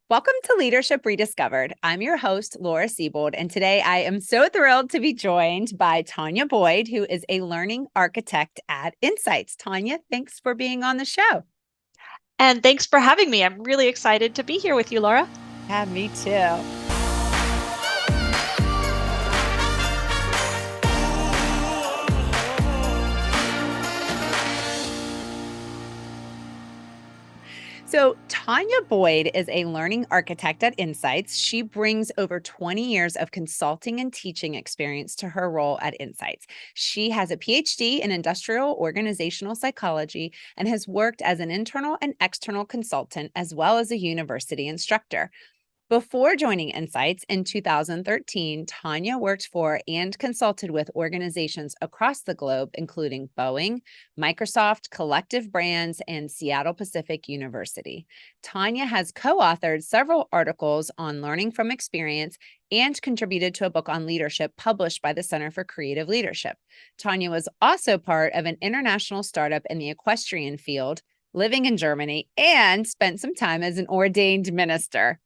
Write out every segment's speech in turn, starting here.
Welcome to Leadership Rediscovered. I'm your host, Laura Siebold, and today I am so thrilled to be joined by Tanya Boyd, who is a learning architect at Insights. Tanya, thanks for being on the show. And thanks for having me. I'm really excited to be here with you, Laura. Yeah, me too. So, Tanya Boyd is a learning architect at Insights. She brings over 20 years of consulting and teaching experience to her role at Insights. She has a PhD in industrial organizational psychology and has worked as an internal and external consultant as well as a university instructor. Before joining Insights in 2013, Tanya worked for and consulted with organizations across the globe, including Boeing, Microsoft, Collective Brands, and Seattle Pacific University. Tanya has co-authored several articles on learning from experience and contributed to a book on leadership published by the Center for Creative Leadership. Tanya was also part of an international startup in the equestrian field, living in Germany, and spent some time as an ordained minister.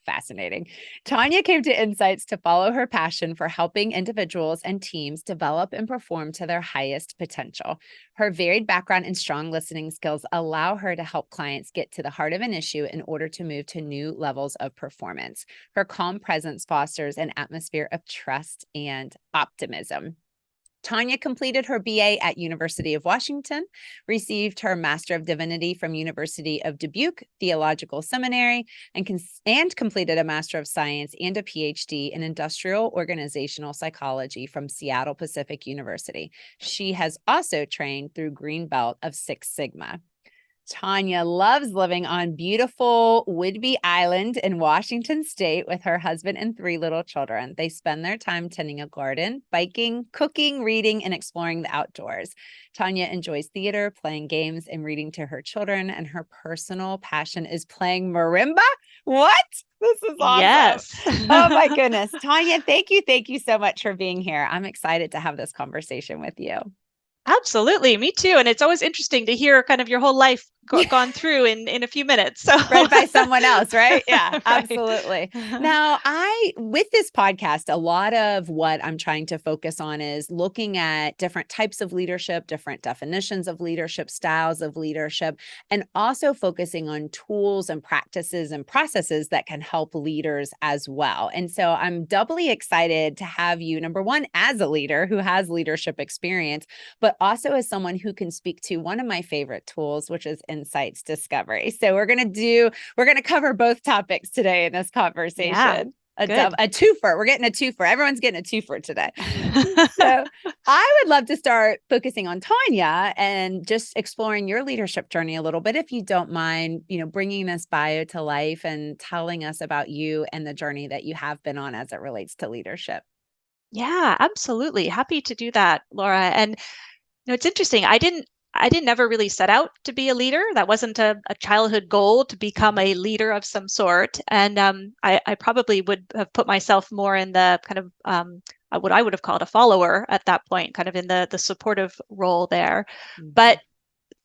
Fascinating. Tanya came to Insights to follow her passion for helping individuals and teams develop and perform to their highest potential. Her varied background and strong listening skills allow her to help clients get to the heart of an issue in order to move to new levels of performance. Her calm presence fosters an atmosphere of trust and optimism. Tanya completed her BA at University of Washington, received her Master of Divinity from University of Dubuque Theological Seminary, and completed a Master of Science and a PhD in Industrial Organizational Psychology from Seattle Pacific University. She has also trained through Green Belt of Six Sigma. Tanya loves living on beautiful Whidbey Island in Washington State with her husband and three little children. They spend their time tending a garden, biking, cooking, reading, and exploring the outdoors. Tanya enjoys theater, playing games, and reading to her children, and her personal passion is playing marimba. What? This is awesome. Yes. Oh my goodness. Tanya, thank you. Thank you so much for being here. I'm excited to have this conversation with you. Absolutely. Me too. And it's always interesting to hear kind of your whole life gone through in a few minutes. So read by someone else, right? Yeah, right. Absolutely. Now, with this podcast, a lot of what I'm trying to focus on is looking at different types of leadership, different definitions of leadership, styles of leadership, and also focusing on tools and practices and processes that can help leaders as well. And so I'm doubly excited to have you, number one, as a leader who has leadership experience, but also as someone who can speak to one of my favorite tools, which is Insights Discovery. So we're going to cover both topics today in this conversation. Yeah, a twofer. We're getting a twofer. Everyone's getting a twofer today. So I would love to start focusing on Tanya and just exploring your leadership journey a little bit, if you don't mind, bringing this bio to life and telling us about you and the journey that you have been on as it relates to leadership. Yeah, absolutely. Happy to do that, Laura. And it's interesting. I didn't ever really set out to be a leader. That wasn't a childhood goal to become a leader of some sort. And I probably would have put myself more in the kind of what I would have called a follower at that point, kind of in the supportive role there. Mm-hmm. But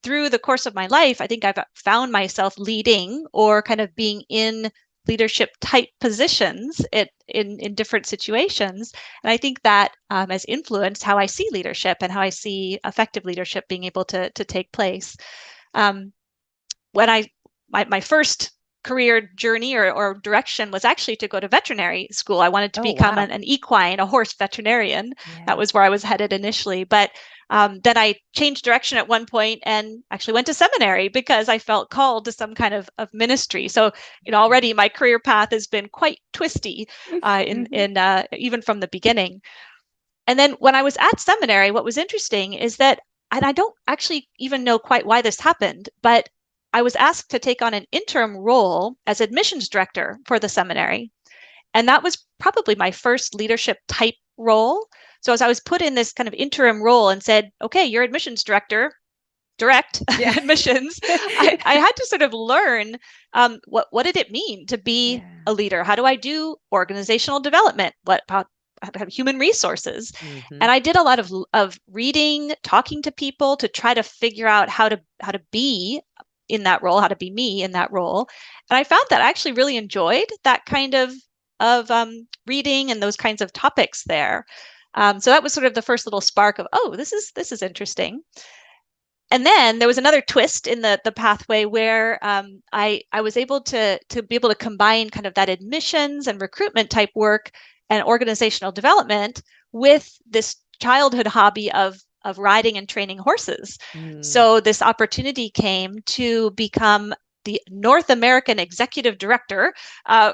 through the course of my life, I think I've found myself leading or kind of being in leadership type positions in different situations. And I think that has influenced how I see leadership and how I see effective leadership being able to take place. When my first career journey or direction was actually to go to veterinary school. I wanted to become an equine, a horse veterinarian. Yeah. That was where I was headed initially. But then I changed direction at one point and actually went to seminary because I felt called to some kind of ministry. So, already my career path has been quite twisty even from the beginning. And then when I was at seminary, what was interesting is that, and I don't actually even know quite why this happened, but I was asked to take on an interim role as admissions director for the seminary. And that was probably my first leadership type role. So as I was put in this kind of interim role and said, okay, you're admissions director, direct admissions, I had to sort of learn what did it mean to be a leader? How do I do organizational development? What about human resources? Mm-hmm. And I did a lot of reading, talking to people to try to figure out how to be in that role, how to be me in that role. And I found that I actually really enjoyed that kind of reading and those kinds of topics there. So that was sort of the first little spark of, oh, this is interesting. And then there was another twist in the pathway where I was able to be able to combine kind of that admissions and recruitment type work and organizational development with this childhood hobby of riding and training horses. Mm. So this opportunity came to become the North American executive director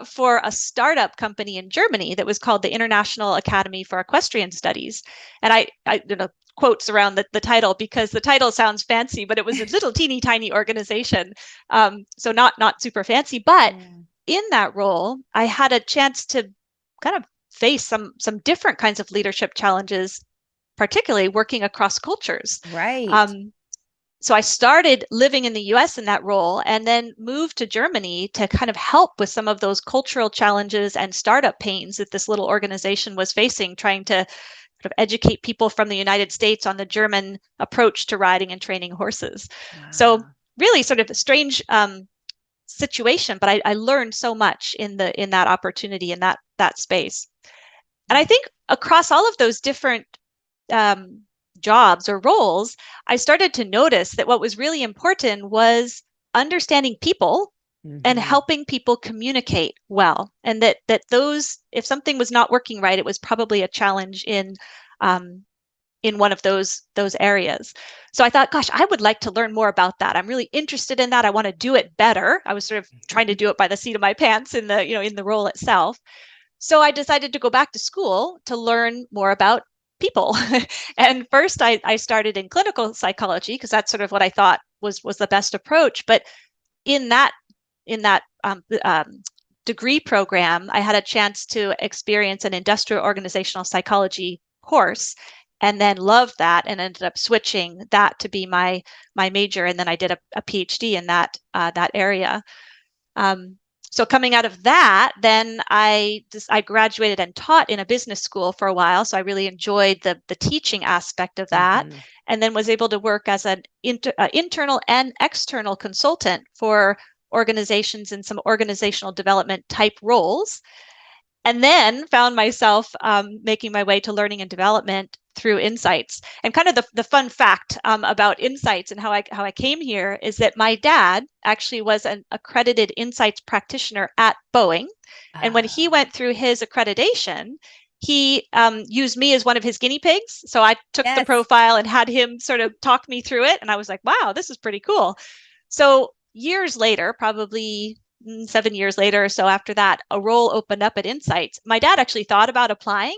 for a startup company in Germany that was called the International Academy for Equestrian Studies. And I you know, quotes around the title because the title sounds fancy, but it was a little teeny tiny organization. So not super fancy, but Yeah. in that role, I had a chance to kind of face some different kinds of leadership challenges, particularly working across cultures. Right. Um, so I started living in the US in that role and then moved to Germany to kind of help with some of those cultural challenges and startup pains that this little organization was facing, trying to sort of educate people from the United States on the German approach to riding and training horses. So Wow. really sort of a strange situation, but I learned so much in that opportunity in that space. And I Yeah. think across all of those different um, jobs or roles, I started to notice that what was really important was understanding people and Hmm. helping people communicate well, and that those, if something was not working right, it was probably a challenge um, in one of those areas. So I thought, gosh, I would like to learn more about that. I'm really interested in that. I want to do it better. I was sort of trying to do it by the seat of my pants in the in the role itself. So I decided to go back to school to learn more about people. And first I started in clinical psychology because that's sort of what I thought was the best approach. But in that degree program, I had a chance to experience an industrial organizational psychology course and then loved that and ended up switching that to be my major. And then I did a PhD in that area. Um, so coming out of that, then I graduated and taught in a business school for a while. So I really enjoyed the teaching aspect of that, Hmm. and then was able to work as an internal and external consultant for organizations in some organizational development type roles, and then found myself making my way to learning and development through Insights. And kind of the fun fact about Insights and how I came here is that my dad actually was an accredited Insights practitioner at Boeing, and when he Oh, went through his accreditation, he used me as one of his guinea pigs. So I took the yes. profile and had him sort of talk me through it, and I was like, "Wow, this is pretty cool." So years later, probably 7 years later or so after that, a role opened up at Insights. My dad actually thought about applying,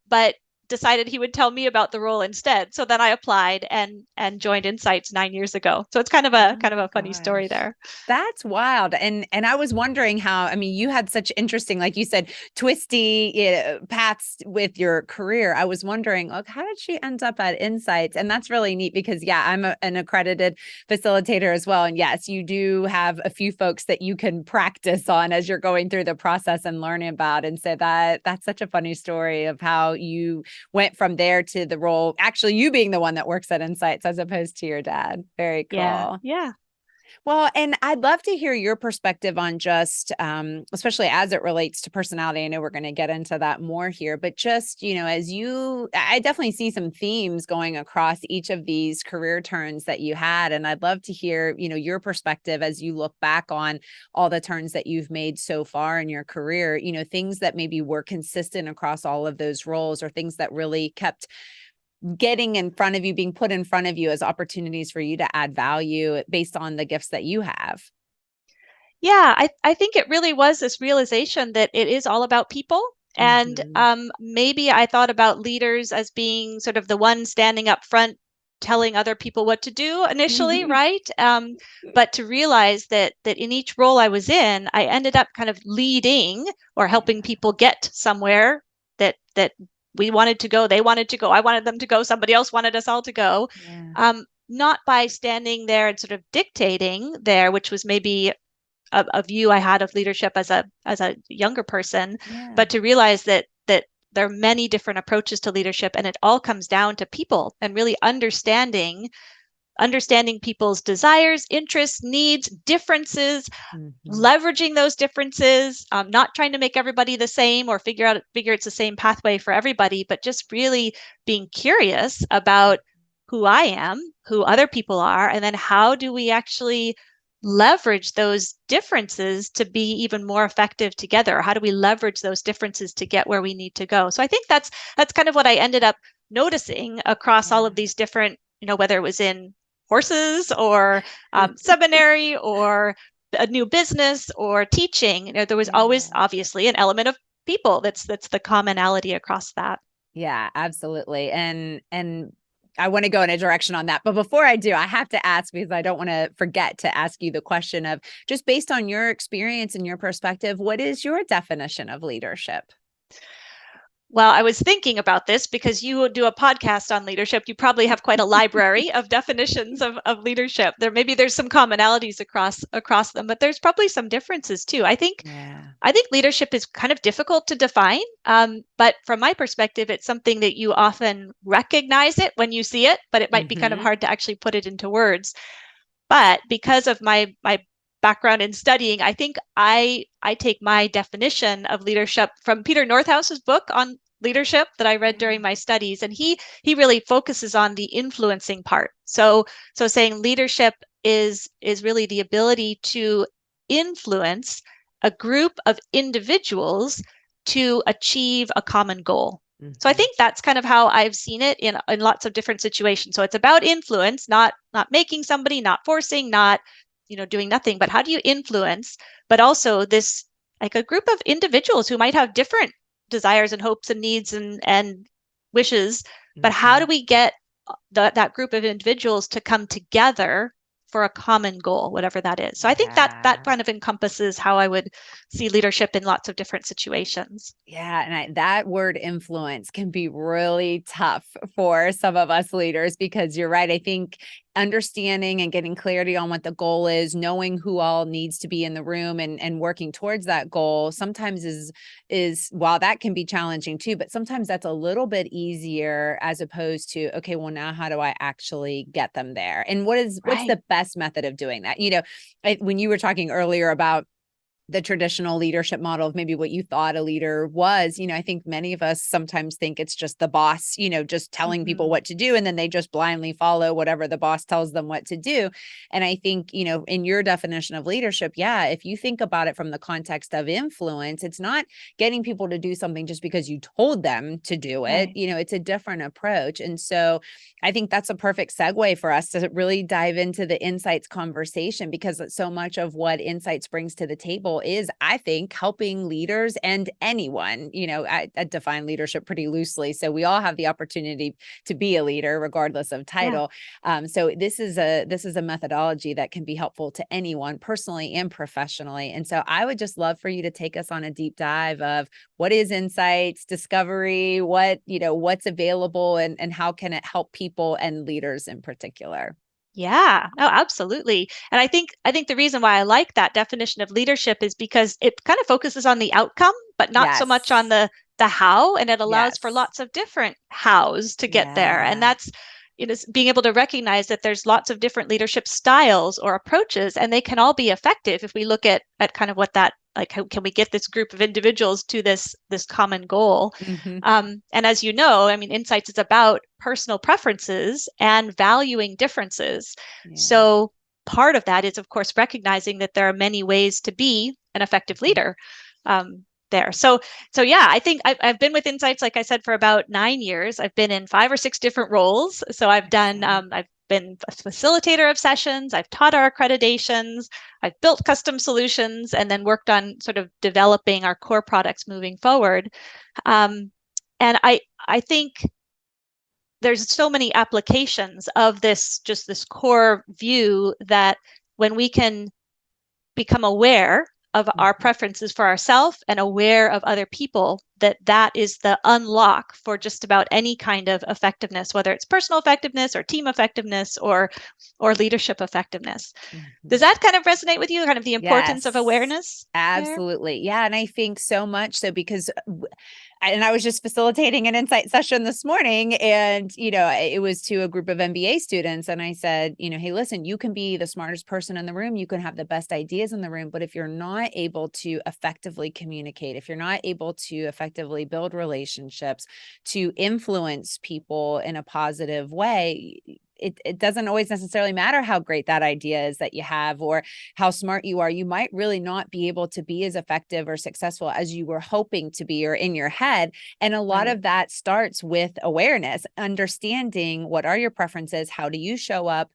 but decided he would tell me about the role instead. So then I applied and joined Insights 9 years ago. So it's Oh kind of my a funny story gosh. there. That's wild. And I was wondering how, I mean, you had such interesting, like you said, twisty paths with your career. I was wondering, like, how did she end up at Insights? And that's really neat because, yeah, I'm an accredited facilitator as well. And yes, you do have a few folks that you can practice on as you're going through the process and learning about. And so that's such a funny story of how you went from there to the role, actually, you being the one that works at Insights as opposed to your dad. Very Yeah. cool. Yeah. Well, and I'd love to hear your perspective on just, especially as it relates to personality. I know we're going to get into that more here, but just, I definitely see some themes going across each of these career turns that you had. And I'd love to hear, your perspective as you look back on all the turns that you've made so far in your career, things that maybe were consistent across all of those roles or things that really kept getting in front of you, being put in front of you as opportunities for you to add value based on the gifts that you have. Yeah, I think it really was this realization that it is all about people. And Mhm. maybe I thought about leaders as being sort of the one standing up front, telling other people what to do initially, right? But to realize that in each role I was in, I ended up kind of leading or helping Yeah. people get somewhere that we wanted to go, they wanted to go, I wanted them to go, somebody else wanted us all to go. Yeah. Not by standing there and sort of dictating there, which was maybe a view I had of leadership as a younger person, Yeah. but to realize that there are many different approaches to leadership, and it all comes down to people and really understanding understanding people's desires, interests, needs, differences, Mm-hmm. leveraging those differences, not trying to make everybody the same or figure it's the same pathway for everybody, but just really being curious about who I am, who other people are, and then how do we actually leverage those differences to be even more effective together? How do we leverage those differences to get where we need to go? So I think that's kind of what I ended up noticing across all of Yeah. these different, whether it was in horses or seminary or a new business or teaching. There was always Yeah. obviously an element of people. That's the commonality across that. Yeah, absolutely. And I want to go in a direction on that. But before I do, I have to ask because I don't want to forget to ask you the question of just based on your experience and your perspective, what is your definition of leadership? Well, I was thinking about this because you do a podcast on leadership. You probably have quite a library of definitions of leadership. There's some commonalities across them, but there's probably some differences too. Yeah. I think leadership is kind of difficult to define, but from my perspective, it's something that you often recognize it when you see it, but it might be kind of Mm-hmm. hard to actually put it into words. But because of my background in studying, I think I take my definition of leadership from Peter Northhouse's book on leadership that I read during Yeah. my studies, and he really focuses on the influencing part. So saying leadership is really the ability to influence a group of individuals to achieve a common goal. So I Mm-hmm. think that's kind of how I've seen it in lots of different situations. So it's about influence, not making somebody, not forcing, not doing nothing, but how do you influence, but also this like a group of individuals who might have different desires and hopes and needs and wishes, but how Mm-hmm. do we get that group of individuals to come together for a common goal, whatever that is. So I think that Yeah. kind of encompasses how I would see leadership in lots of different situations. Yeah, and that word influence can be really tough for some of us leaders because you're right. I think understanding and getting clarity on what the goal is, knowing who all needs to be in the room and working towards that goal sometimes is while that can be challenging too, but sometimes that's a little bit easier as opposed to okay, well now how do I actually get them there? And what's Right. the best method of doing that? When you were talking earlier about the traditional leadership model of maybe what you thought a leader was, I think many of us sometimes think it's just the boss, just telling people Mm-hmm. what to do and then they just blindly follow whatever the boss tells them what to do. And I think, in your definition of leadership, yeah, if you think about it from the context of influence, it's not getting people to do something just because you told them to do it. Right. It's a different approach. And so I think that's a perfect segue for us to really dive into the insights conversation because so much of what insights brings to the table is, I think, helping leaders and anyone. I define leadership pretty loosely. So we all have the opportunity to be a leader, regardless of Yeah. title. So this is a methodology that can be helpful to anyone personally and professionally. And so I would just love for you to take us on a deep dive of what is insights, discovery, what's available and how can it help people and leaders in particular. Yeah, no, absolutely. And I think the reason why I like that definition of leadership is because it kind of focuses on the outcome, but not so much on Yes. the how, and it allows for Yes. lots of different hows to get there. And Yeah. that's being able to recognize that there's lots of different leadership styles or approaches, and they can all be effective if we look at kind of what that like how can we get this group of individuals to this common goal. Hmm. And as you know, I mean, insights is about personal preferences and valuing differences. Yeah. So part of that is, of course, recognizing that there are many ways to be an effective Mhm. leader. There. So yeah, I think I've been with Insights, like I said, for about 9 years. I've been in 5 or 6 different roles. So Excellent. I've been a facilitator of sessions. I've taught our accreditations. I've built custom solutions and then worked on sort of developing our core products moving forward. Um, and I think there's so many applications of this core view that when we can become aware of our Mhm. preferences for ourselves and aware of other people, that is the unlock for just about any kind of effectiveness, whether it's personal effectiveness or team effectiveness or leadership effectiveness. Does Mhm. that kind of resonate with you, kind of the importance of Yes, awareness there? absolutely. Yeah. And I think so much so because, and I was just facilitating an insight session this morning, and, it was to a group of MBA students. And I said, hey, listen, you can be the smartest person in the room, you can have the best ideas in the room, but if you're not able to effectively communicate, if you're not able to effectively build relationships, to influence people in a positive way, it doesn't always necessarily matter how great that idea is that you have, or how smart you are. You might really not be able to be as effective or successful as you were hoping to be or in your head. And a lot Right. of that starts with awareness, understanding what are your preferences, how do you show up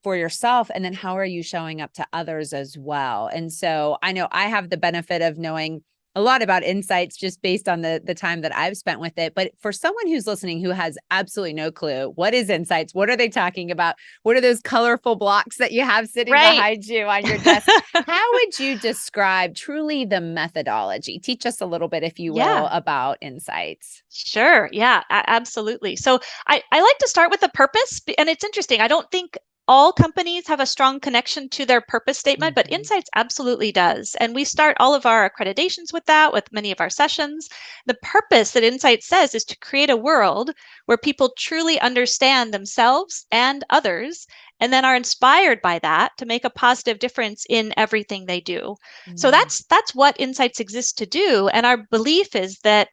for yourself, and then how are you showing up to others as well. And so I know I have the benefit of knowing a lot about insights just based on the time that I've spent with it. But for someone who's listening who has absolutely no clue, what is insights? What are they talking about? What are those colorful blocks that you have sitting Right. behind you on your desk? How would you describe truly the methodology? Teach us a little bit, if you will, Yeah. about insights. Sure. Yeah, absolutely. So I like to start with the purpose. And it's interesting. I don't think all companies have a strong connection to their purpose statement, but Mhm. Insights absolutely does. And we start all of our accreditations with that, with many of our sessions. The purpose that Insights says is to create a world where people truly understand themselves and others, and then are inspired by that to make a positive difference in everything they do. So Mm, that's what Insights exists to do. And our belief is that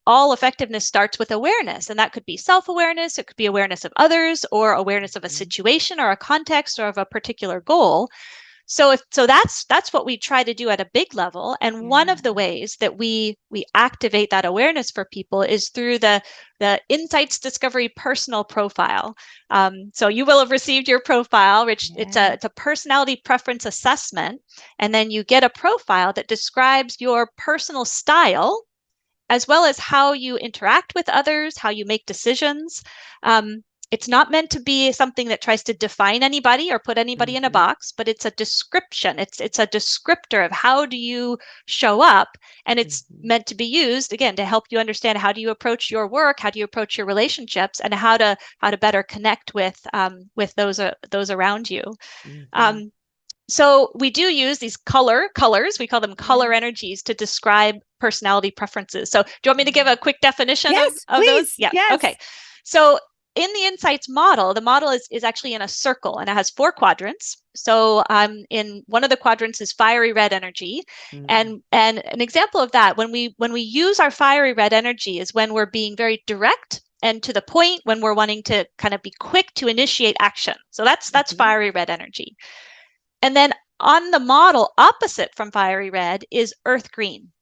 all effectiveness starts with awareness. And that could be self awareness, it could be awareness of others, or awareness of a mhm. situation or a context or of a particular goal. So that's what we try to do at a big level. And one of the Yeah. ways that we activate that awareness for people is through the Insights Discovery personal profile. So you will have received your profile, which Yeah. it's a personality preference assessment, and then you get a profile that describes your personal style as well as how you interact with others, how you make decisions. Um, it's not meant to be something that tries to define anybody or put anybody in a Mhm. box, but it's a description. It's a descriptor of how do you show up, and it's Mhm. meant to be used again to help you understand how do you approach your work, how do you approach your relationships, and how to better connect with those around you. Mhm. Um, so we do use these colors, we call them Yeah. color energies to describe personality preferences. So do you want me to give a quick definition Yes, of those? please. Yeah. Okay. Yes. So in the insights model, the model is actually in a circle and it has four quadrants. So in one of the quadrants is fiery red energy. Mm, And an example of that, when we use our fiery red energy is when we're being very direct and to the point, when we're wanting to kind of be quick to initiate action. So that's mhm. fiery red energy. And then on the model opposite from fiery red is earth green.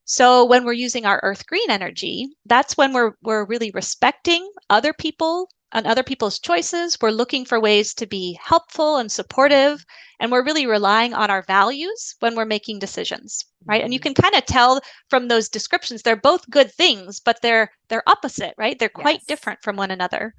So when we're using our earth green energy, that's when we're really respecting other people and other people's choices. We're looking for ways to be helpful and supportive, and we're really relying on our values when we're making decisions, right? And you Mhm. can kind of tell from those descriptions they're both good things, but they're opposite, right? They're quite Yes. different from one another.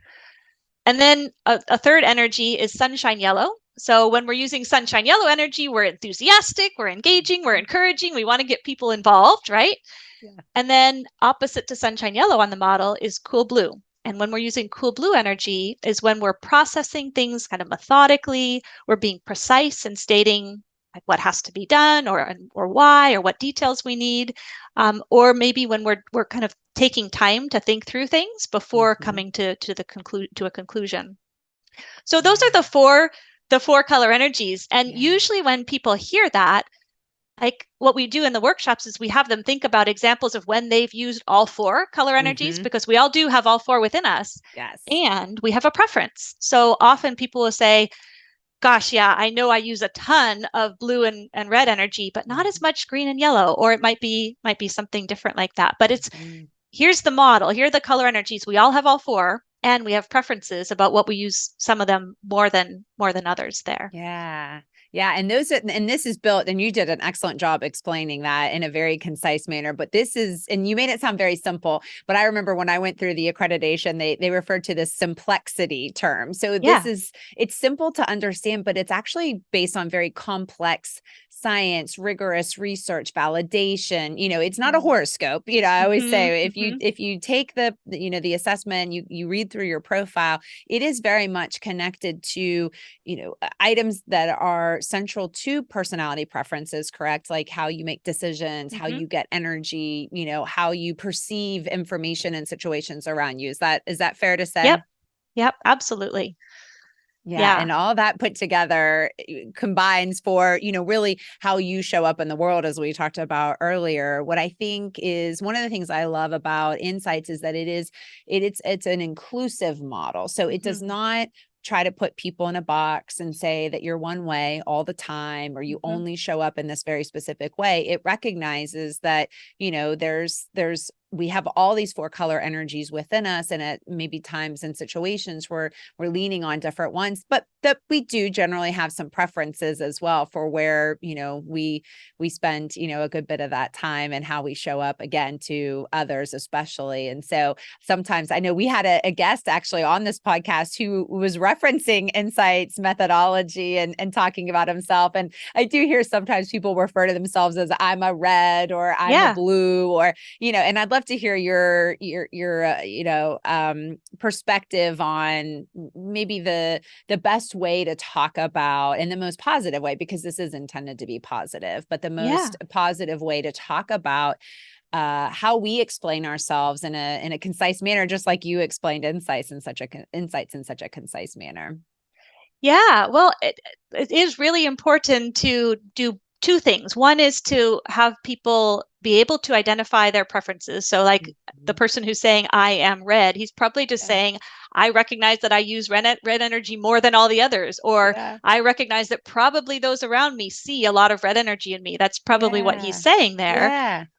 And then a third energy is sunshine yellow. So when we're using sunshine yellow energy, we're enthusiastic, we're engaging, we're Mhm. encouraging, we want to get people involved, right? Yeah. And then opposite to sunshine yellow on the model is cool blue. And when we're using cool blue energy is when we're processing things kind of methodically, we're being precise and stating like what has to be done or why or what details we need, or maybe when we're kind of taking time to think through things before Mhm. coming to a conclusion. So those are Yeah. the four color energies. And Yeah. usually when people hear that, like what we do in the workshops is we have them think about examples of when they've used all four color energies Mhm. because we all do have all four within us Yes. and we have a preference. So often people will say, gosh, yeah, I know I use a ton of blue and red energy, but not as Mhm. much green and yellow, or it might be something different like that. But it's Mhm. here's the model, here are the color energies. We all have all four, and we have preferences about what we use some of them more than others there. Yeah. Yeah, and those and this is built, and you did an excellent job explaining that in a very concise manner. But this is, and you made it sound very simple. But I remember when I went through the accreditation, they referred to this complexity term. So this Yeah. is, it's simple to understand, but it's actually based on very complex science, rigorous research, validation. It's not a horoscope. I always Mm-hmm, say mm-hmm, if you take the assessment, you read through your profile, it is very much connected to items that are central to personality preferences, correct? Like how you make decisions, how mm-hmm. you get energy, how you perceive information and situations around you. Is that fair to say? Yep. Yep. Absolutely. Yeah, Yeah. and all that put together combines for, really how you show up in the world, as we talked about earlier. What I think is one of the things I love about Insights is that it's an inclusive model. So it does Mm-hmm, not try to put people in a box and say that you're one way all the time or you mm-hmm. only show up in this very specific way. It recognizes that, there's we have all these four color energies within us, and at maybe times and situations where we're leaning on different ones, but that we do generally have some preferences as well for where, we spend, a good bit of that time and how we show up again to others, especially. And so sometimes I know we had a guest actually on this podcast who was referencing Insights methodology and talking about himself. And I do hear sometimes people refer to themselves as I'm a red or I'm a Yeah. blue, or and I'd love to hear your perspective on maybe the best way to talk about, and the most positive way, because this is intended to be positive, but the Yeah. most positive way to talk about how we explain ourselves in a concise manner, just like you explained insights in such a concise manner. Yeah, well, it is really important to do two things. One is to have people be able to identify their preferences. So, like the Mhm. person who's saying, I am red, he's probably just Yeah. saying, I recognize that I use red energy more than all the others. Or Yeah. I recognize that probably those around me see a lot of red energy in me. That's probably what he's Yeah. saying there.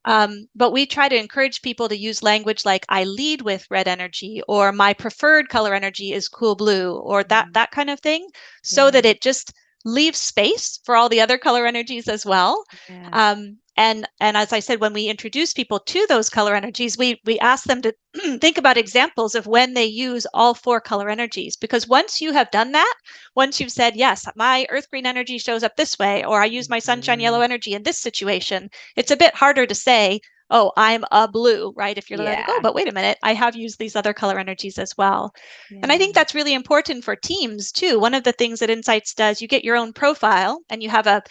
Yeah. But we try to encourage people to use language like I lead with red energy, or my preferred color energy is cool blue, or that Mhm. that kind of thing, so Yeah. that it just leaves space for all the other color energies as well. Yeah. And as I said, when we introduce people to those color energies, we ask them to think about examples of when they use all four color energies. Because once you have done that, once you've said, yes, my earth green energy shows up this way, or I use my sunshine yellow Mhm. energy in this situation, it's a bit harder to say, oh, I'm a blue, right? If you're like, oh, Yeah. but wait a minute, I have used these other color energies as well. And I think Yeah. that's really important for teams too. One of the things that Insights does, you get your own profile and you have a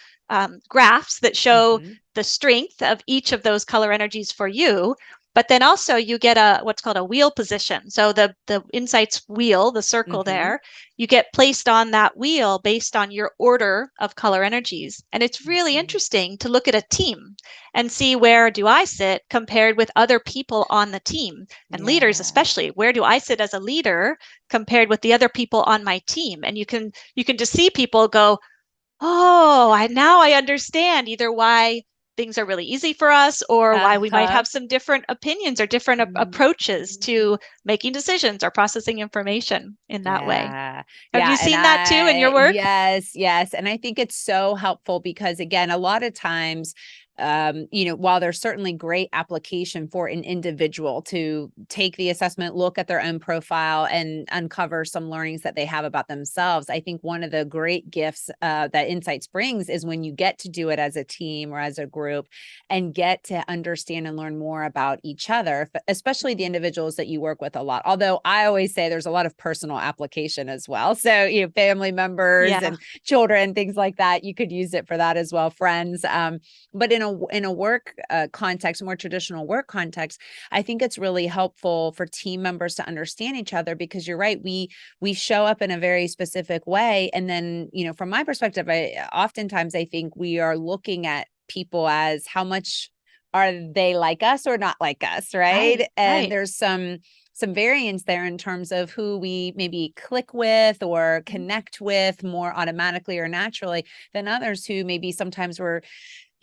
graphs that show Mhm. the strength of each of those color energies for you. But then also you get a what's called a wheel position. So the Insights wheel, the circle Mhm. there, you get placed on that wheel based on your order of color energies. And it's really Mhm. interesting to look at a team and see where do I sit compared with other people on the team, and leaders Yeah. especially. Where do I sit as a leader compared with the other people on my team? And you can just see people go, oh, I understand either why things are really easy for us or why we might Uh-huh. have some different opinions or different approaches Mhm. to making decisions or processing information in that way. Yeah. Have you Yeah. And seen that too in your work? yes, yes. And I think it's so helpful because, again, a lot of times, while there's certainly great application for an individual to take the assessment, look at their own profile, and uncover some learnings that they have about themselves, I think one of the great gifts that Insights brings is when you get to do it as a team or as a group and get to understand and learn more about each other, especially the individuals that you work with a lot. Although I always say there's a lot of personal application as well. So, family members Yeah. and children, things like that, you could use it for that as well, friends. But in a work context, more traditional work context, I think it's really helpful for team members to understand each other, because you're right, we show up in a very specific way, and then, from my perspective, I think we are looking at people as how much are they like us or not like us, right? Right. And Right. there's some variance there in terms of who we maybe click with or Mhm. connect with more automatically or naturally than others who maybe sometimes we're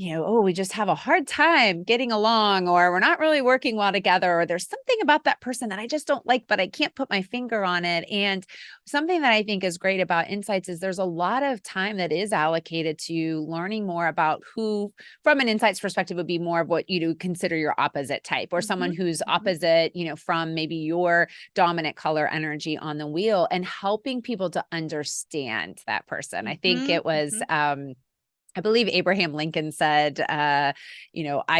oh, we just have a hard time getting along, or we're not really working well together, or there's something about that person that I just don't like, but I can't put my finger on it. And something that I think is great about insights is there's a lot of time that is allocated to learning more about who, from an insights perspective, would be more of what you do consider your opposite type, or someone Mm-hmm. who's Mm-hmm. opposite, from maybe your dominant color energy on the wheel, and helping people to understand that person. I think Mm-hmm. it was, Mm-hmm. I believe Abraham Lincoln said, I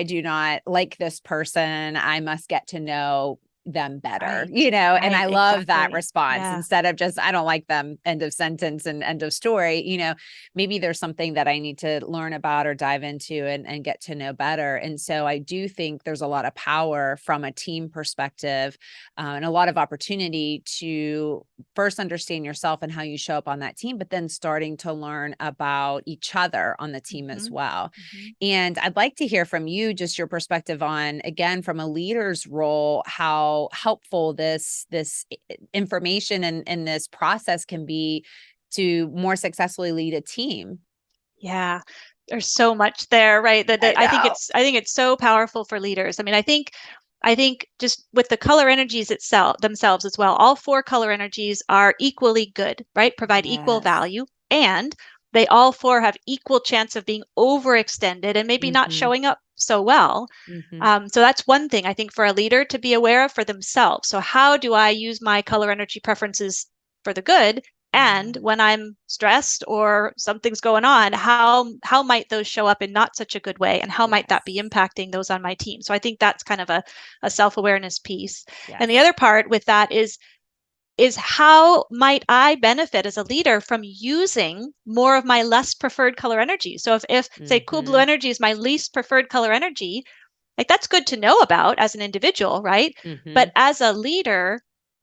do not like this person. I must get to know them better, Right. and Right. I love that Exactly. response Yeah. instead of just, I don't like them, end of sentence and end of story. Maybe there's something that I need to learn about or dive into and get to know better. And so I do think there's a lot of power from a team perspective, and a lot of opportunity to first understand yourself and how you show up on that team, but then starting to learn about each other on the team as Mm-hmm. well. Mm-hmm. And I'd like to hear from you just your perspective on, again, from a leader's role, how helpful this information and this process can be to more successfully lead a team. Yeah. There's so much there, right? That I know. I think it's so powerful for leaders. I mean, I think just with the color energies itself themselves as well, all four color energies are equally good, right? Provide equal Yes. value, and they all four have equal chance of being overextended and maybe not Mm-hmm. showing up so well. Mm-hmm. So that's one thing I think for a leader to be aware of for themselves. So how do I use my color energy preferences for the good? And Yeah. when I'm stressed or something's going on, how might those show up in not such a good way? And how might that be Yes. impacting those on my team? So I think that's kind of a self-awareness piece. And the Yes. other part with that is how might I benefit as a leader from using more of my less preferred color energy? So if say cool blue Mm-hmm. energy is my least preferred color energy, like that's good to know about as an individual, right? Mm-hmm. But as a leader,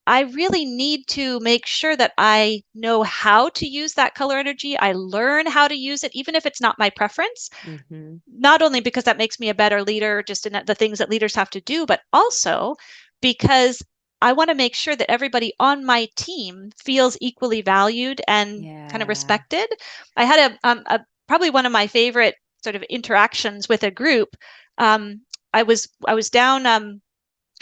I really need to make sure that I know how to use that color energy. I learn how to use it, even if it's not my preference, Mm-hmm. not only because that makes me a better leader, just in the things that leaders have to do, but also because I want to make sure that everybody on my team feels equally valued and kind of Yeah. respected. I had probably one of my favorite sort of interactions with a group. Um, I was down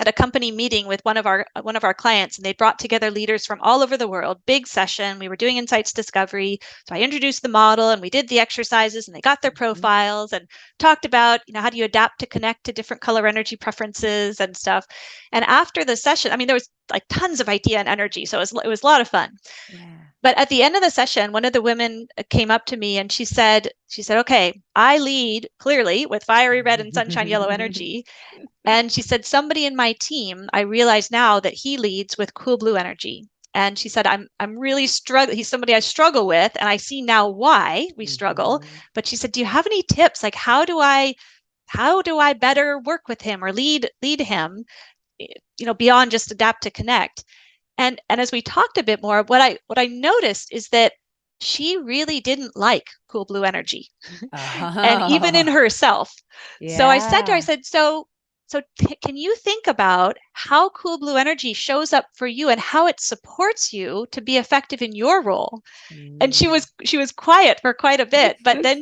at a company meeting with one of our clients, and they brought together leaders from all over the world. Big session. We were doing insights discovery, so I introduced the model, and we did the exercises, and they got their Mm-hmm. profiles and talked about how do you adapt to connect to different color energy preferences and stuff. And after the session, I mean, there was like tons of idea and energy, so it was a lot of fun. Yeah. But at the end of the session, one of the women came up to me and she said, okay, I lead clearly with fiery red and sunshine yellow energy. And she said, somebody in my team, I realize now that he leads with cool blue energy. And she said, I'm really struggling. He's somebody I struggle with, and I see now why we struggle. Mm-hmm. But she said, do you have any tips? Like how do I better work with him or lead him, beyond just adapt to connect? And as we talked a bit more, what I noticed is that she really didn't like cool blue energy, and even in Oh, herself. So I said to her, I yeah. said, can you think about how cool blue energy shows up for you and how it supports you to be effective in your role? And Mm. she was quiet for quite a bit, but then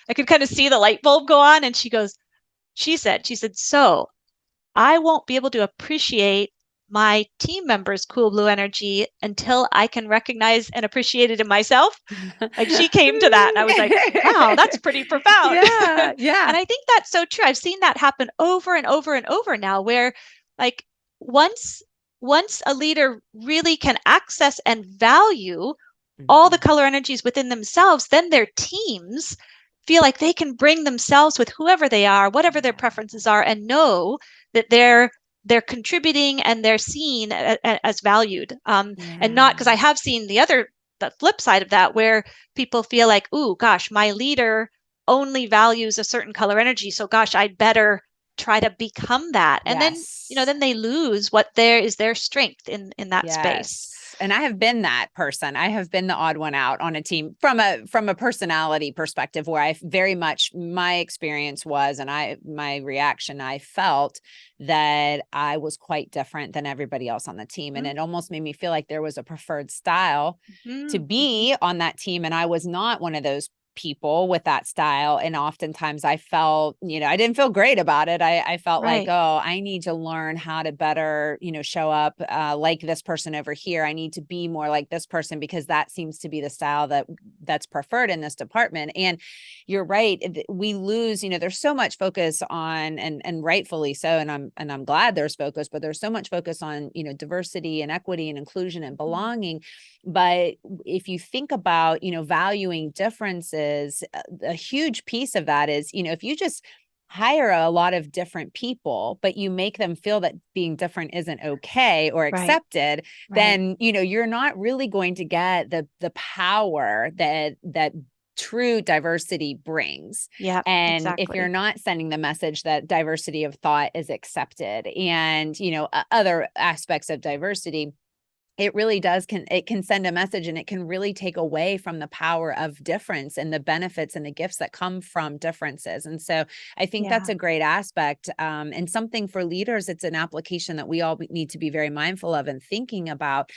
I could kind of see the light bulb go on, and she said, so I won't be able to appreciate my team members' cool blue energy until I can recognize and appreciate it in myself. Like she came to that, and I was like, wow, that's pretty profound. Yeah, And yeah. I think that's so true. I've seen that happen over and over and over now, where like once once a leader really can access and value all the Mhm. color energies within themselves, then their teams feel like they can bring themselves with whoever they are, whatever their Yeah, preferences are, and know that they're contributing and they're seen as valued. And not because yeah. I have seen the flip side of that, where people feel like, ooh, gosh, my leader only values a certain color energy, so gosh, I'd better try to become that. And then Yes. then they lose what there is their strength in that space. Yes. And I have been that person. I have been the odd one out on a team from a personality perspective, where I very much, my experience was, and my reaction, I felt that I was quite different than everybody else on the team. And Mm-hmm. it almost made me feel like there was a preferred style to Mm-hmm. be on that team. And I was not one of those people with that style. And oftentimes I felt, I didn't feel great about it. I felt like, Right. oh, I need to learn how to better, show up like this person over here. I need to be more like this person because that seems to be the style that's preferred in this department. And you're right. We lose, there's so much focus on, and rightfully so. And I'm glad there's focus, but there's so much focus on, diversity and equity and inclusion and Mhm. belonging. But if you think about, valuing differences, a huge piece of that is, if you just hire a lot of different people, but you make them feel that being different isn't okay or Right. accepted, Right. then, you're not really going to get the power that true diversity brings. Yeah, And if you're exactly. not sending the message that diversity of thought is accepted and, other aspects of diversity, it really does it can send a message, and it can really take away from the power of difference and the benefits and the gifts that come from differences. And so I think that's Yeah. a great aspect, and something for leaders. It's an application that we all need to be very mindful of and thinking about.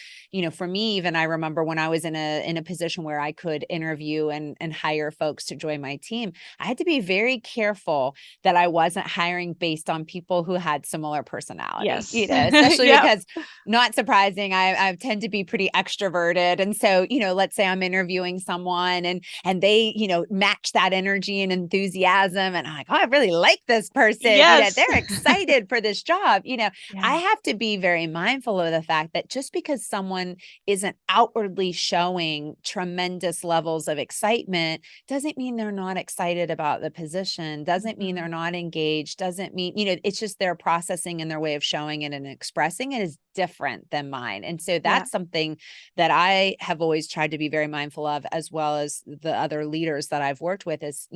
For me, even I remember when I was in a position where I could interview and hire folks to join my team, I had to be very careful that I wasn't hiring based on people who had similar personality, Yes. especially Yep. because, not surprising, I tend to be pretty extroverted. And so, let's say I'm interviewing someone and they, match that energy and enthusiasm. And I'm like, oh, I really like this person. Yes. They're excited for this job. I Yeah. have to be very mindful of the fact that just because someone isn't outwardly showing tremendous levels of excitement doesn't mean they're not excited about the position, doesn't mean they're Mhm. not engaged, doesn't mean, it's just their processing and their way of showing it and expressing it is different than mine. And so Yeah. that's something that I have always tried to be very mindful of, as well as the other leaders that I've worked with, is,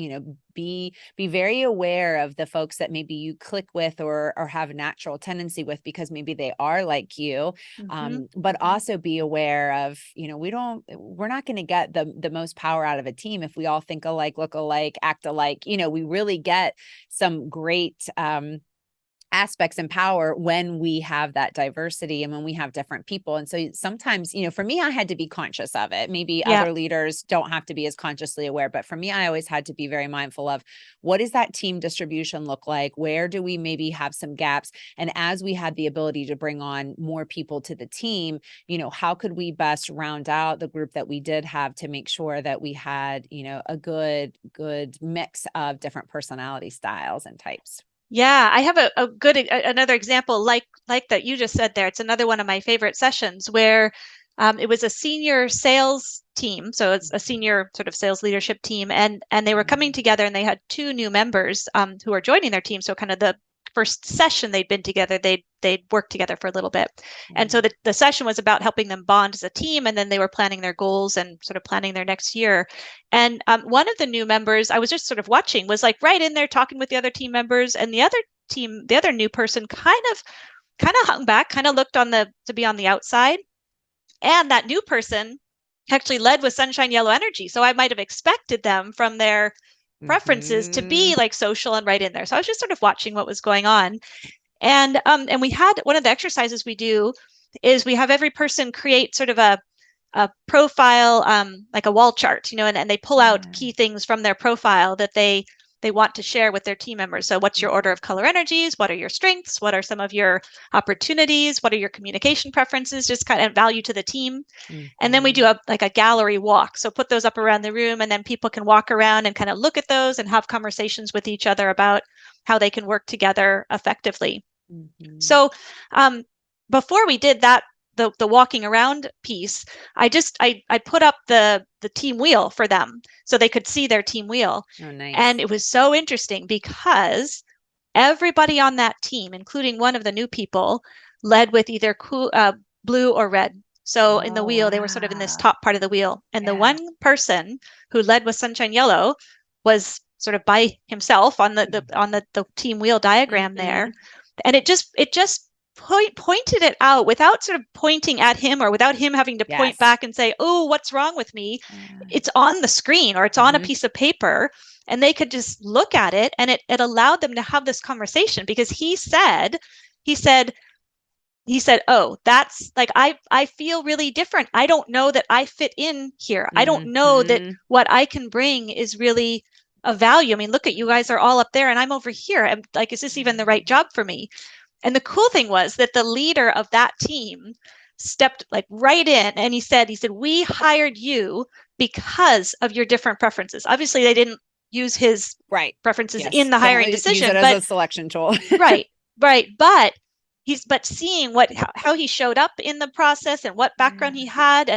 be very aware of the folks that maybe you click with or have a natural tendency with because maybe they are like you. Mhm. But Mhm. also be aware of, we're not going to get the most power out of a team if we all think alike, look alike, act alike. We really get some great aspects and power when we have that diversity and when we have different people. And so sometimes, for me, I had to be conscious of it. Maybe Yeah. other leaders don't have to be as consciously aware, but for me, I always had to be very mindful of, what does that team distribution look like? Where do we maybe have some gaps? And as we had the ability to bring on more people to the team, how could we best round out the group that we did have to make sure that we had, a good mix of different personality styles and types. Yeah, I have a good another example like that you just said there. It's another one of my favorite sessions where it was a senior sales team, so it's a senior sort of sales leadership team, and they were coming Mm, together, and they had two new members who are joining their team. So kind of the first session they'd been together, they'd worked together for a little bit, and so mm, the session was about helping them bond as a team, and then they were planning their goals and sort of planning their next year. And one of the new members, I was just sort of watching, was like right in there talking with the other team members, and the other new person kind of hung back, kind of looked on the to be on the outside. And that new person actually led with sunshine yellow energy. So I might have expected them from their preferences to be mhm. like social and right in there. So I was just sort of watching what was going on. And we had one of the exercises we do is we have every person create sort of a profile, like a wall chart, and they pull out Yeah. key things from their profile that they want to share with their team members. So what's your order Mhm, of color energies? What are your strengths? What are some of your opportunities? What are your communication preferences? Just kind of value to the team. And then we do mhm, a gallery walk. So put those up around the room, and then people can walk around and kind of look at those and have conversations with each other about how they can work together effectively. mhm. So um, before we did that, the walking around piece, I put up the team wheel for them so they could see their team wheel. Oh, And nice. it was so interesting because everybody on that team, including one of the new people, led with either blue or red. So in the Oh, wheel, they were sort of in this wow. top part of the wheel. And the Yeah. one person who led with sunshine yellow was sort of by himself on the team wheel diagram there. Mhm. And it just pointed it out without sort of pointing at him or without him having to point Yes. back and say, "Oh, what's wrong with me?" Yeah. It's on the screen or it's on a Mhm. piece of paper, and they could just look at it, and it allowed them to have this conversation because he said he said, "Oh, that's like I feel really different. I don't know that I fit in here. I don't know that Hmm. what I can bring is really a value. I mean, look at you guys are all up there and I'm over here. I'm like, is this even the right job for me?" And the cool thing was that the leader of that team stepped like right in and he said, "We hired you because of your different preferences." Obviously, they didn't use his Right. preferences in Yes. the Don't hiring use it decision, as but a selection tool. right, right. But seeing how he showed up in the process and what background he Yeah. had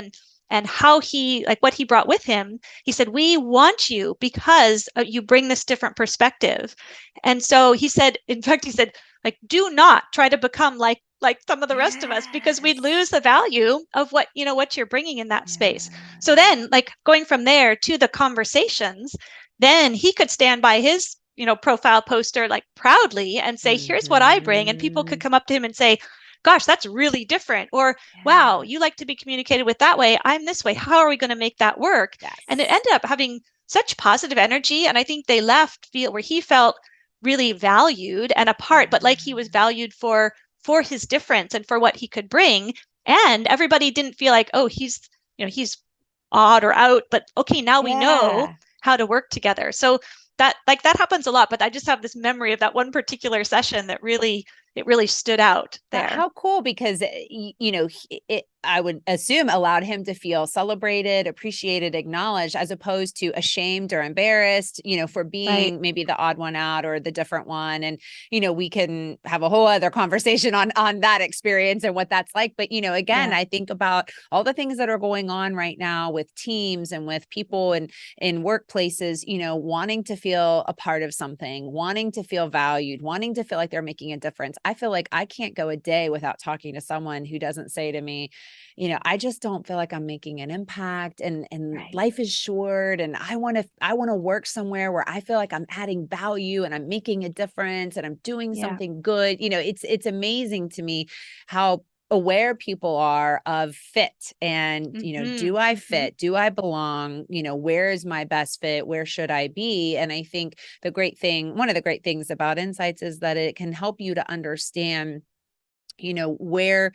and how he like what he brought with him, he said, "We want you because you bring this different perspective." And so he said, in fact, he said, like, do not try to become like some of the rest of us because we'd lose Yes. the value of what you're bringing in that space. Yeah. So then, like going from there to the conversations, then he could stand by his profile poster like proudly and say, "Here's what I bring," and people could Hmm. come up to him and say, "Gosh, that's really different," or "Wow, Yeah. you like to be communicated with that way, I'm this way, how are we going to make that work?" And it Yes. ended up having such positive energy, and I think they left feel where he felt really valued and a part, but like he was Yeah. valued for his difference and for what he could bring. And everybody didn't feel like, oh, he's odd or out, but okay, now we know Yeah. how to work together. So that happens a lot, but I just have this memory of that one particular session that really stood out there. How cool, because I would assume allowed him to feel celebrated, appreciated, acknowledged, as opposed to ashamed or embarrassed, for Right. being maybe the odd one out or the different one. And we can have a whole other conversation on that experience and what that's like. But again, Yeah. I think about all the things that are going on right now with teams and with people and in workplaces, wanting to feel a part of something, wanting to feel valued, wanting to feel like they're making a difference. I feel like I can't go a day without talking to someone who doesn't say to me, I just don't feel like I'm making an impact, and Right. life is short, and I want to work somewhere where I feel like I'm adding value and I'm making a difference and I'm doing Yeah. something good. It's amazing to me how aware people are of fit, and Mm-hmm. do I Mm-hmm. fit, do I belong, where is my best fit, where should I be? And I think one of the great things about insights is that it can help you to understand where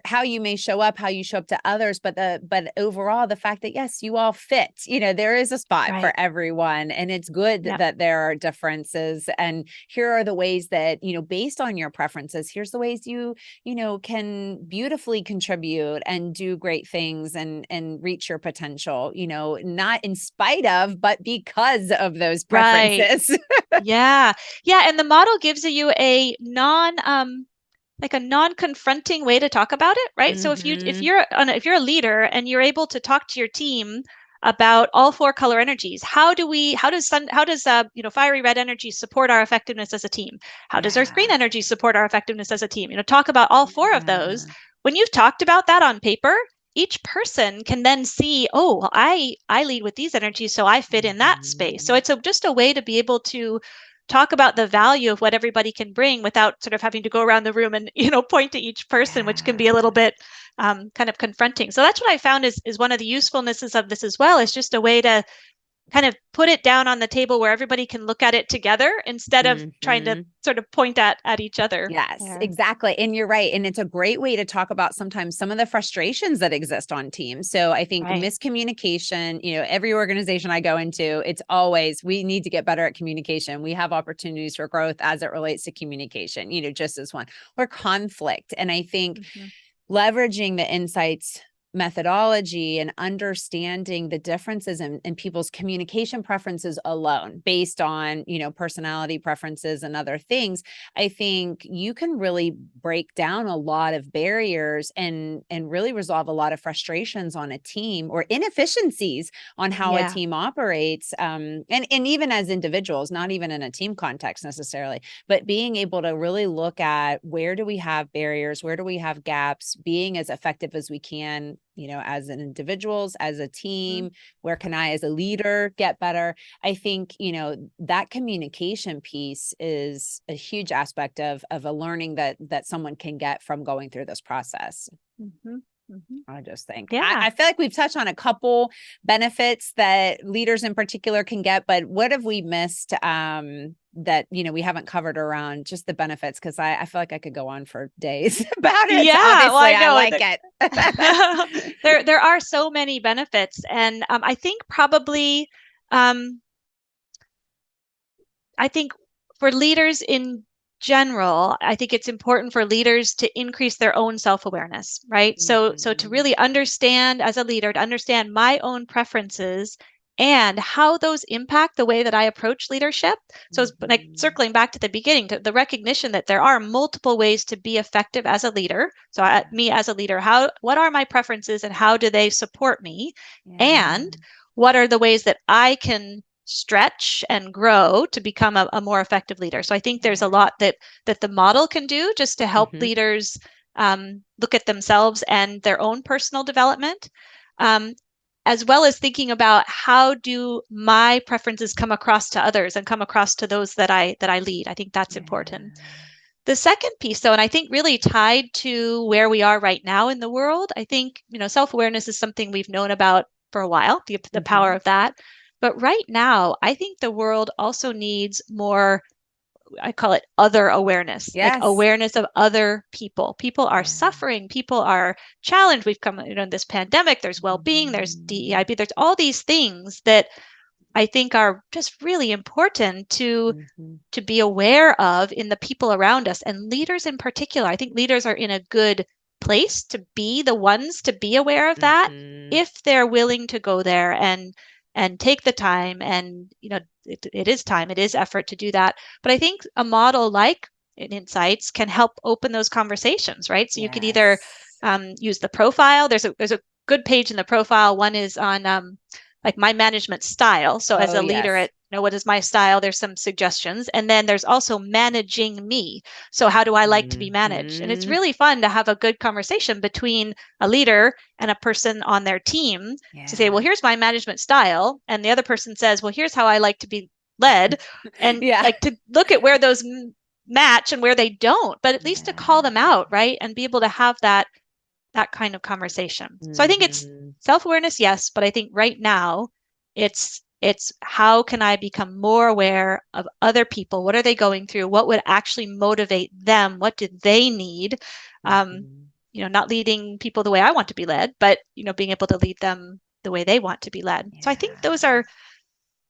how you may show up, how you show up to others, but overall, the fact that yes, you all fit, there is a spot for Right. everyone, and it's good Yep. that there are differences. And here are the ways that, based on your preferences, here's the ways you can beautifully contribute and do great things and reach your potential, not in spite of, but because of those Right. preferences. Yeah. Yeah. And the model gives you a like a non-confronting way to talk about it, right? So Hmm. if you're a leader and you're able to talk to your team about all four color energies, how does fiery red energy support our effectiveness as a team? How does earth green Yeah. energy support our effectiveness as a team? Talk about all four of those. Yeah. When you've talked about that on paper, each person can then see, oh, well, I lead with these energies, so I fit in that space. So Mhm. it's just a way to be able to talk about the value of what everybody can bring without sort of having to go around the room and point to each person, which can be a little Yeah. bit kind of confronting. So that's what I found is one of the usefulnesses of this as well, is just a way to kind of put it down on the table where everybody can look at it together instead of trying to Mhm. sort of point at each other Yes, there. exactly. And you're right. And it's a great way to talk about sometimes some of the frustrations that exist on teams. So I think Right. miscommunication, every organization I go into, it's always, we need to get better at communication. We have opportunities for growth as it relates to communication, just as one, or conflict. And I think Mm-hmm. leveraging the insights methodology and understanding the differences in people's communication preferences alone based on personality preferences and other things, I think you can really break down a lot of barriers and really resolve a lot of frustrations on a team, or inefficiencies on how a Yeah. team operates, and even as individuals, not even in a team context necessarily, but being able to really look at where do we have barriers, where do we have gaps, being as effective as we can, as an individuals, as a Mm-hmm. team, where can I, as a leader, get better? I think, that communication piece is a huge aspect of a learning that someone can get from going through this process. Mm-hmm. Mhm. I just think Yeah. I feel like we've touched on a couple benefits that leaders in particular can get, but what have we missed that we haven't covered around just the benefits? Because I feel like I could go on for days about it. So Yeah, well, obviously I I know like it. there are so many benefits, and I think probably um, I think for leaders in general, I think it's important for leaders to increase their own self-awareness, right? So to Mhm. really understand as a leader, to understand my own preferences and how those impact the way that I approach leadership. So it's like Mhm. circling back to the beginning, to the recognition that there are multiple ways to be effective as a leader. So me as a leader, what are my preferences and how do they support me? And Yeah. what are the ways that I can stretch and grow to become a more effective leader. So I think there's a Yeah. lot that the model can do just to help Mhm. leaders look at themselves and their own personal development, um, as well as thinking about how do my preferences come across to others and come across to those that I lead. I think that's important. Yeah. The second piece, though, and I think really tied to where we are right now in the world, I think, self-awareness is something we've known about for a while, the power Mhm. of that. But right now, I think the world also needs more, I call it other awareness, like Yes. awareness of other people. People are Yeah. suffering, people are challenged. We've come, in this pandemic, there's well-being, there's Mhm. DEIB, there's all these things that I think are just really important Mhm. to be aware of in the people around us, and leaders in particular. I think leaders are in a good place to be the ones to be aware of that Mhm. if they're willing to go there and take the time. And it is time, it is effort to do that. But I think a model like Insights can help open those conversations, right? So you could either Yes. use the profile. There's a good page in the profile. One is on like my management style. So as Oh, a leader yes. at what is my style? There's some suggestions. And then there's also managing me. So how do I like to be managed? And it's Mhm. really fun to have a good conversation between a leader and a person on their team to say, well, Yeah. here's my management style. And the other person says, well, here's how I like to be led. And Yeah. like to look at where those match and where they don't, but at least to call them Yeah. out, right? And be able to have that kind of conversation. So I think it's Mhm. self-awareness, yes, but I think right now it's how can I become more aware of other people? What are they going through? What would actually motivate them? What do they need? Um, Mhm. not leading people the way I want to be led, but being able to lead them the way they want to be led. So I think Yeah.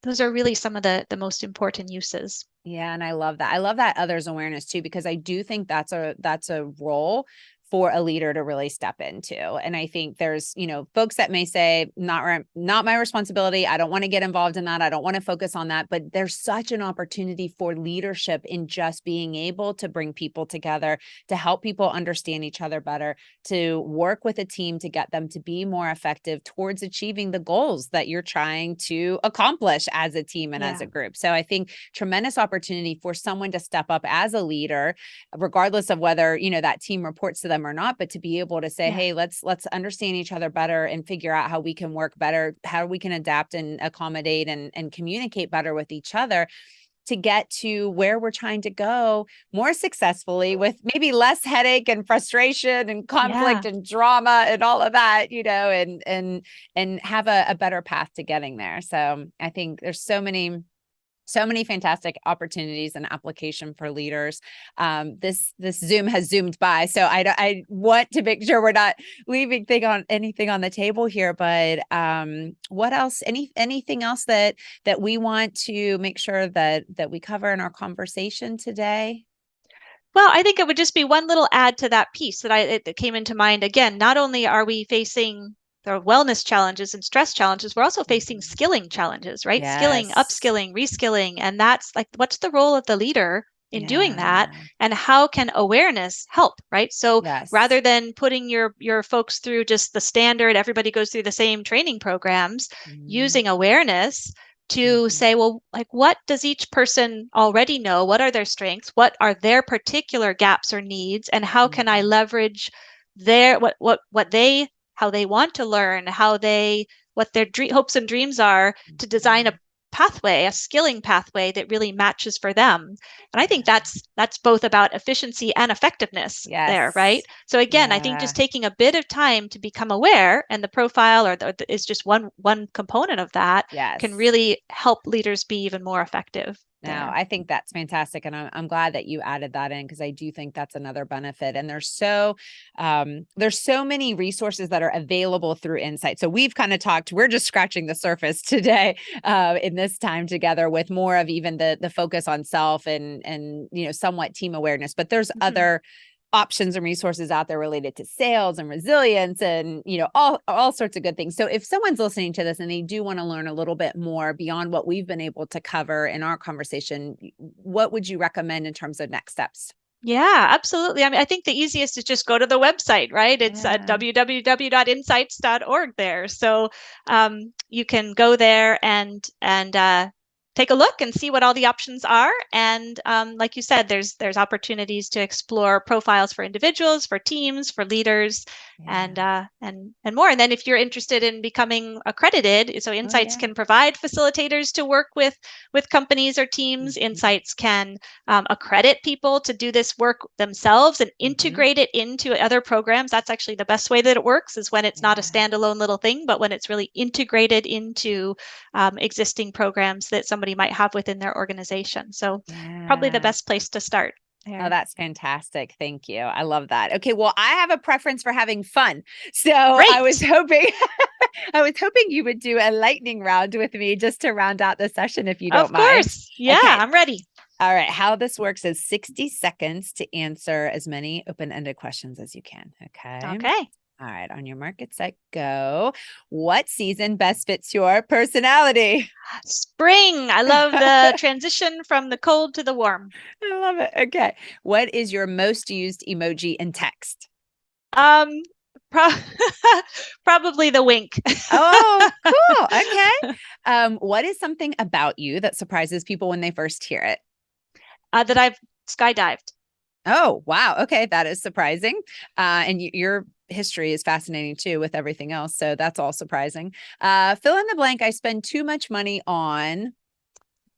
those are really some of the most important uses. Yeah, and I love that. I love that others awareness too, because I do think that's a role for a leader to really step into. And I think there's, folks that may say, not my responsibility. I don't want to get involved in that. I don't want to focus on that. But there's such an opportunity for leadership in just being able to bring people together, to help people understand each other better, to work with a team to get them to be more effective towards achieving the goals that you're trying to accomplish as a team and as Yeah. a group. So I think tremendous opportunity for someone to step up as a leader, regardless of whether, that team reports to them or not, but to be able to say, Yeah. hey, let's understand each other better and figure out how we can work better, how we can adapt and accommodate and communicate better with each other to get to where we're trying to go more successfully with maybe less headache and frustration and conflict Yeah. and drama and all of that, and have a better path to getting there. So I think there's so many fantastic opportunities and application for leaders. This Zoom has zoomed by, so I want to make sure we're not leaving anything on the table here. But what else? Anything else that we want to make sure that we cover in our conversation today? Well, I think it would just be one little add to that piece that came into mind. Again, not only are we facing the wellness challenges and stress challenges, we're also facing Mhm. skilling challenges, right? Skilling, Yes. upskilling, reskilling. And that's like, what's the role of the leader in doing that? Yeah. And how can awareness help, right? So Yes. rather than putting your folks through just the standard, everybody goes through the same training programs, Mhm. using awareness to Mhm. say, well, like, what does each person already know? What are their strengths? What are their particular gaps or needs? And how can I Mhm. leverage their what they how they want to learn, how they what their hopes and dreams are to design a Mhm. pathway, a skilling pathway that really matches for them. And I think that's both about efficiency and effectiveness there, right? Yes. So again, I think Yeah. just taking a bit of time to become aware, and the profile is just one component of that, can Yes. really help leaders be even more effective Now, there. I think that's fantastic. And I'm glad that you added that in because I do think that's another benefit. And there's so many resources that are available through Insight. So we've kind of talked, we're just scratching the surface today in this time together with more of even the focus on self and somewhat team awareness. But there's other options and resources out there related to sales and resilience and all sorts of good things. So if someone's listening to this and they do want to learn a little bit more beyond what we've been able to cover in our conversation, what would you recommend in terms of next steps? Yeah, absolutely. I mean, I think the easiest is just go to the website, right? It's at Yeah. www.insights.org there. So you can go there and take a look and see what all the options are. And like you said, there's opportunities to explore profiles for individuals, for teams, for leaders, and Yeah. and more. And then if you're interested in becoming accredited, so Oh Insights yeah. can provide facilitators to work with companies or teams. Mhm. Insights can accredit people to do this work themselves and Mhm. integrate it into other programs. That's actually the best way that it works, is when it's not a Yeah. standalone little thing, but when it's really integrated into existing programs that somebody might have within their organization. So probably the Yeah. best place to start Oh, there. that's fantastic. Thank you. I love that. Okay, well, I have a preference for having fun. So I was Great. hoping I was hoping you would do a lightning round with me just to round out the session if you don't Of mind. course. Yeah, Okay. I'm ready. All right. How this works is 60 seconds to answer as many open-ended questions as you can. Okay. Okay. All right. On your mark, get set, go. What season best fits your personality? Spring. I love the transition from the cold to the warm. I love it. Okay. What is your most used emoji in text? Um, pro- probably the wink. Oh, cool. Okay. What is something about you that surprises people when they first hear it? That I've skydived. Oh, wow. Okay. That is surprising. And your history is fascinating too with everything else. So that's all surprising. Fill in the blank. I spend too much money on.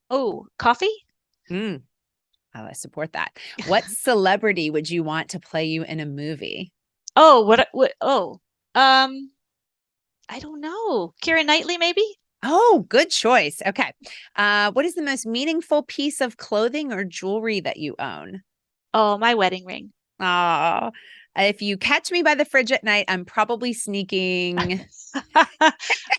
Oh, coffee? Mm, oh, I support that. What celebrity would you want to play you in a movie? Oh, um, I don't know. Keira Knightley, maybe? Oh, good choice. Okay. What is the most meaningful piece of clothing or jewelry that you own? Oh, my wedding ring. Oh, if you catch me by the fridge at night, I'm probably sneaking.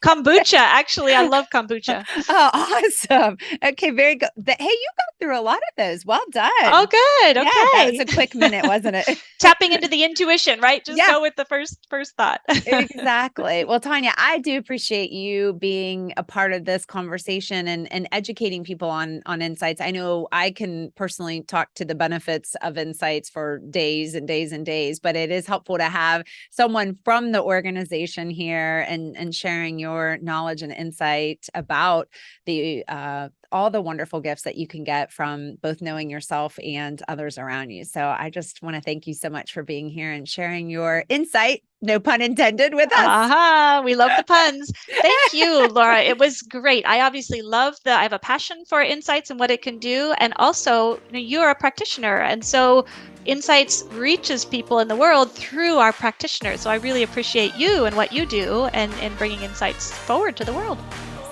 Kombucha. Actually, I love kombucha. Oh, awesome. Okay, very good. Hey, you got through a lot of those. Well Oh, done. good. Yeah, that was Okay. a quick minute, wasn't it? Tapping into the intuition, right? Just Yeah, go with the first thought. exactly. Well, Tanya, I do appreciate you being a part of this conversation and educating people on insights. I know I can personally talk to the benefits of insights for days and days and days, but it is helpful to have someone from the organization here and sharing your knowledge and insight about the all the wonderful gifts that you can get from both knowing yourself and others around you. So I just want to thank you so much for being here and sharing your insight, no pun intended, with us. Aha, we love the puns. Thank you, Laura. It was great. I obviously love I have a passion for insights and what it can do. And also, you're a practitioner. And so insights reaches people in the world through our practitioners. So I really appreciate you and what you do and bringing insights forward to the world.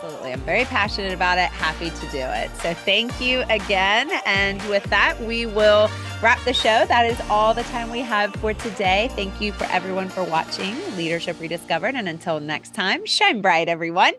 Absolutely. I'm very passionate about it. Happy to do it. So thank you again. And with that, we will wrap the show. That is all the time we have for today. Thank you for everyone for watching Leadership Rediscovered. And until next time, shine bright, everyone.